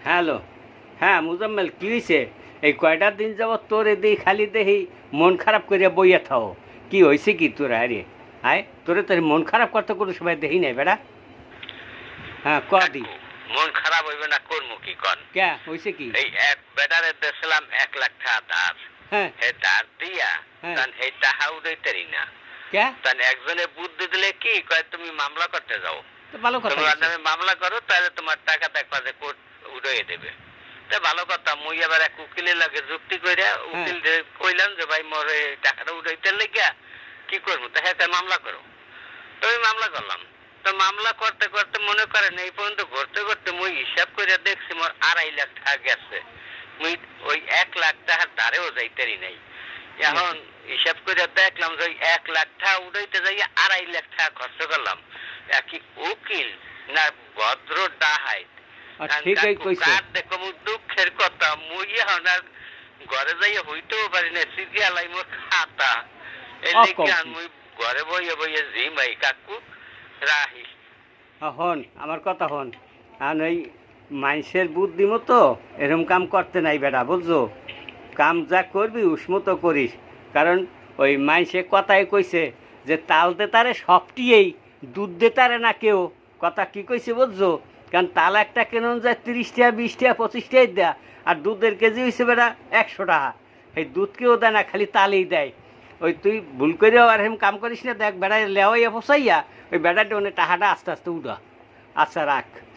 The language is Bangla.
হ্যালো। হ্যাঁ মুজাম্মেল, কি হয়েছে? এই কয়টা দিন যাবৎ তোর এদিকে খালি দেখি মন খারাপ করিয়া বইয়া থাও। কি হয়েছে কি তোর? আরে আয়, তোরে তোর মন খারাপ করতে কোনো সময় দেখি নাই বেড়া। হ্যাঁ কদি। মন খারাপ হইবে না, করবো কি কন? কে হয়েছে কি? এই এক বেটারে দিয়েছিলাম 1 লাখ টাকা ধার। হ্যাঁ হে ধার দিয়া হ্যাঁ। তান হে টাকা উঠাইতেরি না। কে? তান একজনে বুদ্ধি দিলে কি কয়, তুমি মামলা করতে যাও, তো ভালো কথা তোমার হয়েছে। নামে মামলা করো, তাহলে তোমার টাকা দেখবা যে কোর্ট উড়াইয়ে দেবে। তা ভালো কথা, মুই আবার এক উকিলের লাগে যুক্তি কইরা উকিল কইলাম যে ভাই মোর এই টাকাটা উঠাইতে লেগা কি করবো, তা হ্যাঁ মামলা করো। তো আমি মামলা করলাম। তো মামলা করতে করতে মনে করেন এই পর্যন্ত ঘুরতে ঘুরতে মুই হিসাব করে দেখছি মোর 2.5 লাখ টাকা গেছে। মুই ওই 1 লাখ টাকার ধারেও যাইতেরি নাই। এখন হিসাব করে দেখলাম যে ওই 1 লাখ টাকা উঠাইতে যাই 2.5 লাখ টাকা খরচ করলাম। কি উকিল না ভদ্র ডাহাই? ঠিকই কইছে। দেখো মুই দুঃখের কথা, মুই এখন আর ঘরে যাইয়া হইতেও পারি না, সিরিয়ালাই মোর খাতা। এই লেগে মুই ঘরে বইয়ে বইয়ে জিমাই। কাকু রাহি হন আমার কথা হন। আর ওই মানুষের বুদ্ধি মতো এরম কাম করতে নাই বেটা, বুঝছো? কাম যা করবি উসমতো করিস। কারণ ওই মানুষে কথাই কইছে যে তাল দে তারে সবটিয়েই, দুধ দে তারে না কেউ। কথা কি কইছে বুঝছো? কারণ তাল একটা কেনন যায় 30 টাকা 20 টাকা 25 টাকা দেয়, আর দুধের কেজি হয়েছে বেটা 100 টাকা। এই দুধকেও দেয় না, খালি তালেই দেয়। ওই তুই ভুল করেও আর এরকম কাম করিস না। দেখ বেড়ায় লেওয়াইয়া ফসাইয়া ওই বেড়াটা অনেক টাকাটা আস্তে আস্তে উঠা। আচ্ছা রাখ।